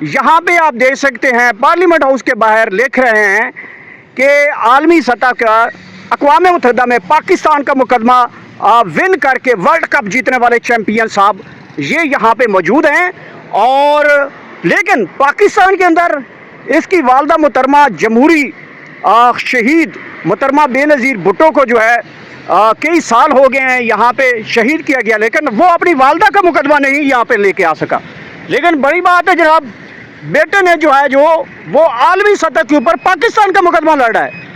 یہاں پہ آپ دیکھ سکتے ہیں پارلیمنٹ ہاؤس کے باہر لکھ رہے ہیں کہ عالمی سطح کا اقوام متحدہ میں پاکستان کا مقدمہ ون کر کے ورلڈ کپ جیتنے والے چیمپئن صاحب یہ یہاں پہ موجود ہیں، اور لیکن پاکستان کے اندر اس کی والدہ محترمہ جمہوری شہید محترمہ بے نظیر بھٹو کو جو ہے کئی سال ہو گئے ہیں یہاں پہ شہید کیا گیا، لیکن وہ اپنی والدہ کا مقدمہ نہیں یہاں پہ لے کے آ سکا۔ لیکن بڑی بات ہے جناب، بیٹے نے جو ہے وہ عالمی سطح کے اوپر پاکستان کا مقدمہ لڑ رہا ہے،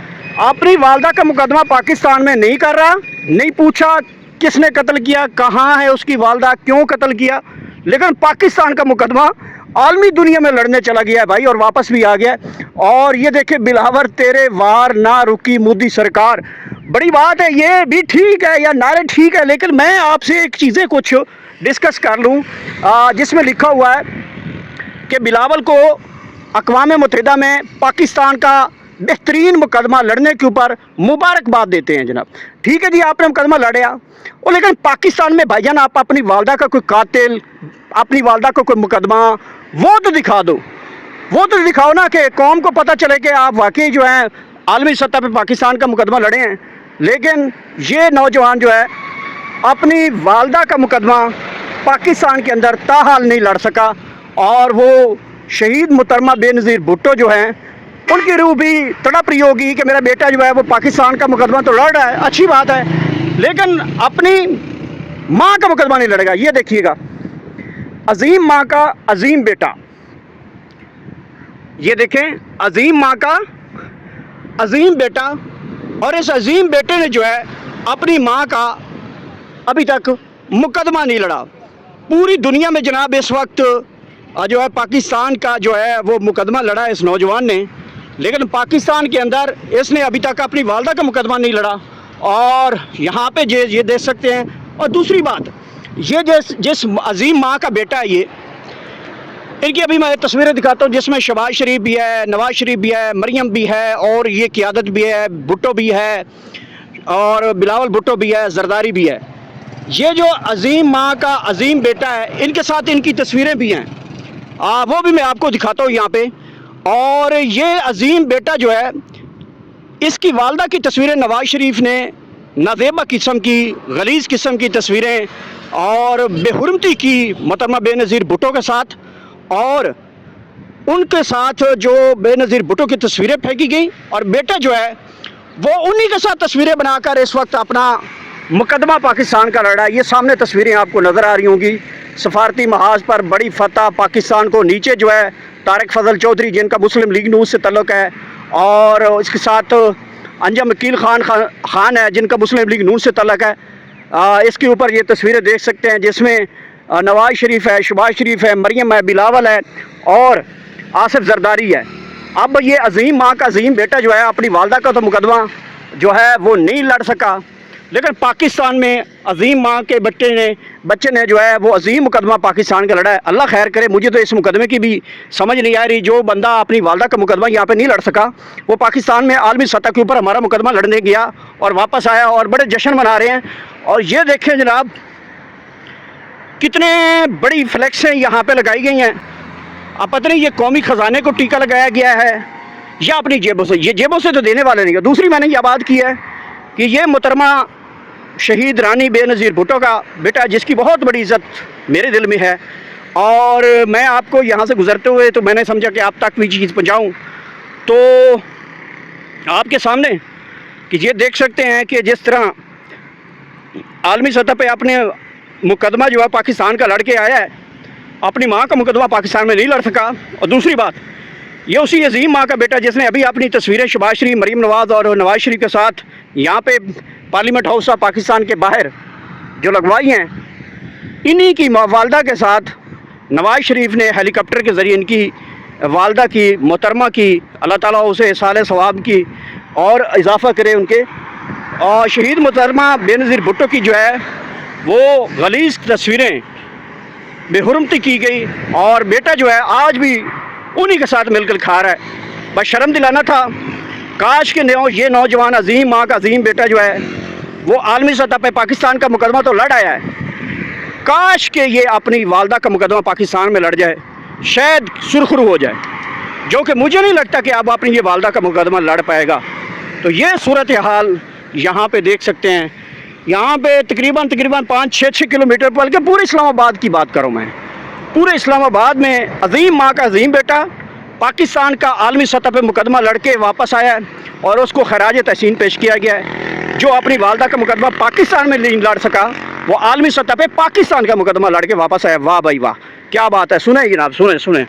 اپنی والدہ کا مقدمہ پاکستان میں نہیں کر رہا، نہیں پوچھا کس نے قتل کیا، کہاں ہے اس کی والدہ، کیوں قتل کیا، لیکن پاکستان کا مقدمہ عالمی دنیا میں لڑنے چلا گیا ہے بھائی، اور واپس بھی آ گیا۔ اور یہ دیکھیں بلاور تیرے وار نہ رکی مودی سرکار، بڑی بات ہے، یہ بھی ٹھیک ہے یا نعرے ٹھیک ہے، لیکن میں آپ سے ایک چیزیں کچھ ڈسکس کر لوں جس میں لکھا ہوا ہے کہ بلاول کو اقوام متحدہ میں پاکستان کا بہترین مقدمہ لڑنے کے اوپر مبارکباد دیتے ہیں جناب۔ ٹھیک ہے جی، آپ نے مقدمہ لڑیا، اور لیکن پاکستان میں بھائی جان آپ اپنی والدہ کا کوئی قاتل، اپنی والدہ کا کوئی مقدمہ وہ تو دکھا دو، وہ تو دکھاؤ نا کہ قوم کو پتہ چلے کہ آپ واقعی جو ہیں عالمی سطح پہ پاکستان کا مقدمہ لڑے ہیں۔ لیکن یہ نوجوان جو ہے اپنی والدہ کا مقدمہ پاکستان کے اندر تاحال نہیں لڑ سکا، اور وہ شہید محترمہ بے نظیر بھٹو جو ہیں ان کی روح بھی تڑپ رہی ہوگی کہ میرا بیٹا جو ہے وہ پاکستان کا مقدمہ تو لڑ رہا ہے، اچھی بات ہے، لیکن اپنی ماں کا مقدمہ نہیں لڑے گا۔ یہ دیکھیے گا، عظیم ماں کا عظیم بیٹا، یہ دیکھیں عظیم ماں کا عظیم بیٹا، اور اس عظیم بیٹے نے جو ہے اپنی ماں کا ابھی تک مقدمہ نہیں لڑا۔ پوری دنیا میں جناب اس وقت جو ہے پاکستان کا جو ہے وہ مقدمہ لڑا ہے اس نوجوان نے، لیکن پاکستان کے اندر اس نے ابھی تک اپنی والدہ کا مقدمہ نہیں لڑا، اور یہاں پہ یہ دیکھ سکتے ہیں۔ اور دوسری بات، یہ جس عظیم ماں کا بیٹا ہے، یہ ان کی ابھی میں تصویریں دکھاتا ہوں جس میں شہباز شریف بھی ہے، نواز شریف بھی ہے، مریم بھی ہے، اور یہ قیادت بھی ہے، بھٹو بھی ہے، اور بلاول بھٹو بھی ہے، زرداری بھی ہے۔ یہ جو عظیم ماں کا عظیم بیٹا ہے، ان کے ساتھ ان کی تصویریں بھی ہیں، وہ بھی میں آپ کو دکھاتا ہوں یہاں پہ۔ اور یہ عظیم بیٹا جو ہے، اس کی والدہ کی تصویریں نواز شریف نے نازیبہ قسم کی، غلیظ قسم کی تصویریں اور بے حرمتی کی محترمہ بے نظیر بھٹو کے ساتھ، اور ان کے ساتھ جو بے نظیر بھٹو کی تصویریں پھینکی گئی، اور بیٹا جو ہے وہ انہی کے ساتھ تصویریں بنا کر اس وقت اپنا مقدمہ پاکستان کا لڑا ہے۔ یہ سامنے تصویریں آپ کو نظر آ رہی ہوں گی، سفارتی محاذ پر بڑی فتح پاکستان کو، نیچے جو ہے طارق فضل چودھری جن کا مسلم لیگ نون سے تعلق ہے، اور اس کے ساتھ انجم وکیل خان ہے جن کا مسلم لیگ نون سے تعلق ہے۔ اس کے اوپر یہ تصویریں دیکھ سکتے ہیں جس میں نواز شریف ہے، شہباز شریف ہے، مریم ہے، بلاول ہے، اور آصف زرداری ہے۔ اب یہ عظیم ماں کا عظیم بیٹا جو ہے اپنی والدہ کا تو مقدمہ جو ہے وہ نہیں لڑ سکا، لیکن پاکستان میں عظیم ماں کے بچے نے جو ہے وہ عظیم مقدمہ پاکستان کا لڑا ہے۔ اللہ خیر کرے، مجھے تو اس مقدمے کی بھی سمجھ نہیں آ رہی، جو بندہ اپنی والدہ کا مقدمہ یہاں پہ نہیں لڑ سکا، وہ پاکستان میں عالمی سطح کے اوپر ہمارا مقدمہ لڑنے گیا اور واپس آیا، اور بڑے جشن منا رہے ہیں۔ اور یہ دیکھیں جناب، کتنے بڑی فلیکسیں یہاں پہ لگائی گئی ہیں، اب پتہ نہیں یہ قومی خزانے کو ٹیکہ لگایا گیا ہے یا اپنی جیبوں سے، یہ جیبوں سے تو دینے والے نہیں ہیں۔ دوسری میں نے یہ بات کی ہے کہ یہ محترمہ شہید رانی بے نظیر بھٹو کا بیٹا، جس کی بہت بڑی عزت میرے دل میں ہے، اور میں آپ کو یہاں سے گزرتے ہوئے تو میں نے سمجھا کہ آپ تک بھی چیز پہنچاؤں، تو آپ کے سامنے کہ یہ دیکھ سکتے ہیں کہ جس طرح عالمی سطح پہ اپنے مقدمہ جو ہے پاکستان کا لڑ کے آیا ہے، اپنی ماں کا مقدمہ پاکستان میں نہیں لڑ سکا۔ اور دوسری بات، یہ اسی عظیم ماں کا بیٹا جس نے ابھی اپنی تصویریں شہباز شریف، مریم نواز اور نواز شریف کے ساتھ یہاں پہ پارلیمنٹ ہاؤس آف پاکستان کے باہر جو لگوائی ہیں، انہی کی والدہ کے ساتھ نواز شریف نے ہیلی کاپٹر کے ذریعے ان کی والدہ کی محترمہ کی، اللہ تعالیٰ اسے اصالِ ثواب کی اور اضافہ کرے ان کے، اور شہید محترمہ بے نظیر بھٹو کی جو ہے وہ غلیظ تصویریں بے حرمتی کی گئی، اور بیٹا جو ہے آج بھی انہی کے ساتھ مل کر کھا رہا ہے۔ بس شرم دلانا تھا، کاش کہ یہ نوجوان عظیم ماں کا عظیم بیٹا جو ہے وہ عالمی سطح پہ پاکستان کا مقدمہ تو لڑ آیا ہے، کاش کہ یہ اپنی والدہ کا مقدمہ پاکستان میں لڑ جائے، شاید سرخرو ہو جائے، جو کہ مجھے نہیں لگتا کہ اب اپنی یہ والدہ کا مقدمہ لڑ پائے گا۔ تو یہ صورتحال یہاں پہ دیکھ سکتے ہیں، یہاں پہ تقریباً 5-6 کلومیٹر، بلکہ پورے اسلام آباد کی بات کروں میں، پورے اسلام آباد میں عظیم ماں کا عظیم بیٹا پاکستان کا عالمی سطح پہ مقدمہ لڑ کے واپس آیا ہے، اور اس کو خراج تحسین پیش کیا گیا ہے۔ جو اپنی والدہ کا مقدمہ پاکستان میں نہیں لڑ سکا، وہ عالمی سطح پہ پاکستان کا مقدمہ لڑ کے واپس آیا۔ واہ بھائی واہ، کیا بات ہے! سنیں جناب، سنیں۔